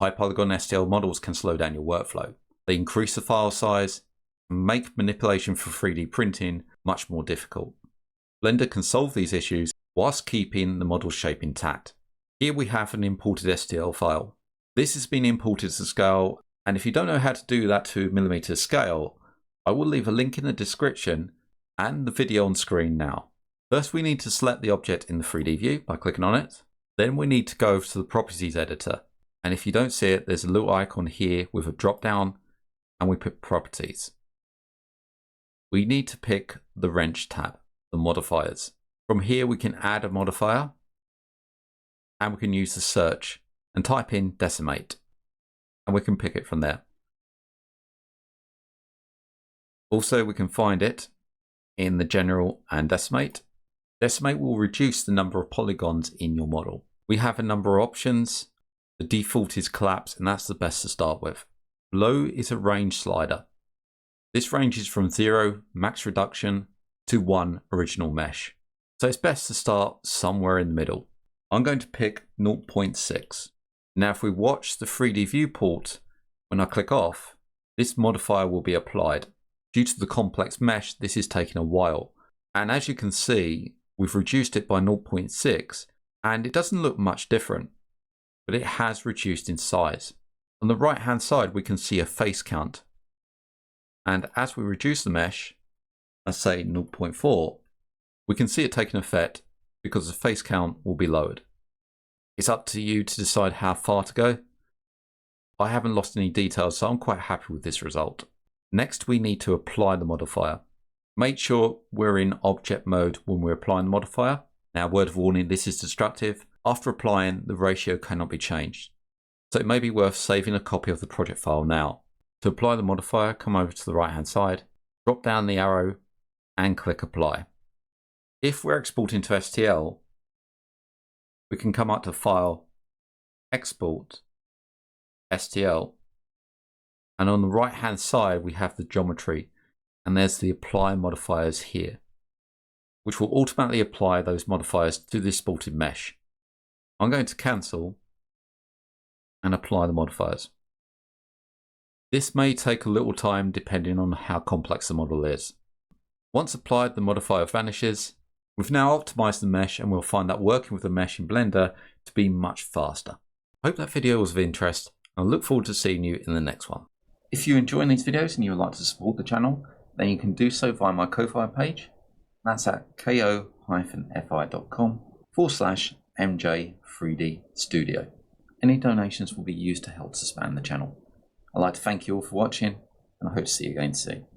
High polygon STL models can slow down your workflow. They increase the file size and make manipulation for 3D printing much more difficult. Blender can solve these issues whilst keeping the model shape intact. Here we have an imported STL file. This has been imported to scale, and if you don't know how to do that to millimeter scale, I will leave a link in the description and the video on screen now. First, we need to select the object in the 3D view by clicking on it. Then we need to go over to the properties editor. And if you don't see it, there's a little icon here with a drop down, and we pick properties. We need to pick the wrench tab, the modifiers. From here, we can add a modifier, and we can use the search and type in decimate, and we can pick it from there. Also, we can find it in the general and decimate. Decimate will reduce the number of polygons in your model. We have a number of options. The default is collapse, and that's the best to start with. Below is a range slider. This ranges from 0 max reduction to 1 original mesh. So it's best to start somewhere in the middle. I'm going to pick 0.6. Now if we watch the 3D viewport, when I click off, this modifier will be applied. Due to the complex mesh, this is taking a while. And as you can see, we've reduced it by 0.6, and it doesn't look much different, but it has reduced in size. On the right hand side, we can see a face count. And as we reduce the mesh, let's say 0.4, we can see it taking effect because the face count will be lowered. It's up to you to decide how far to go. I haven't lost any details, so I'm quite happy with this result. Next, we need to apply the modifier. Make sure we're in object mode when we're applying the modifier. Now, word of warning, this is destructive. After applying, the ratio cannot be changed. So it may be worth saving a copy of the project file now. To apply the modifier, come over to the right hand side, drop down the arrow and click apply. If we're exporting to STL, we can come up to File, Export, STL, and on the right hand side we have the geometry, and there's the apply modifiers here, which will automatically apply those modifiers to the exported mesh. I'm going to cancel and apply the modifiers. This may take a little time depending on how complex the model is. Once applied, the modifier vanishes. We've now optimized the mesh, and we'll find that working with the mesh in Blender to be much faster. I hope that video was of interest, and I look forward to seeing you in the next one. If you enjoy these videos and you would like to support the channel, then you can do so via my Ko-Fi page. That's at ko-fi.com/MJ3D Any donations will be used to help expand the channel. I'd like to thank you all for watching, and I hope to see you again soon.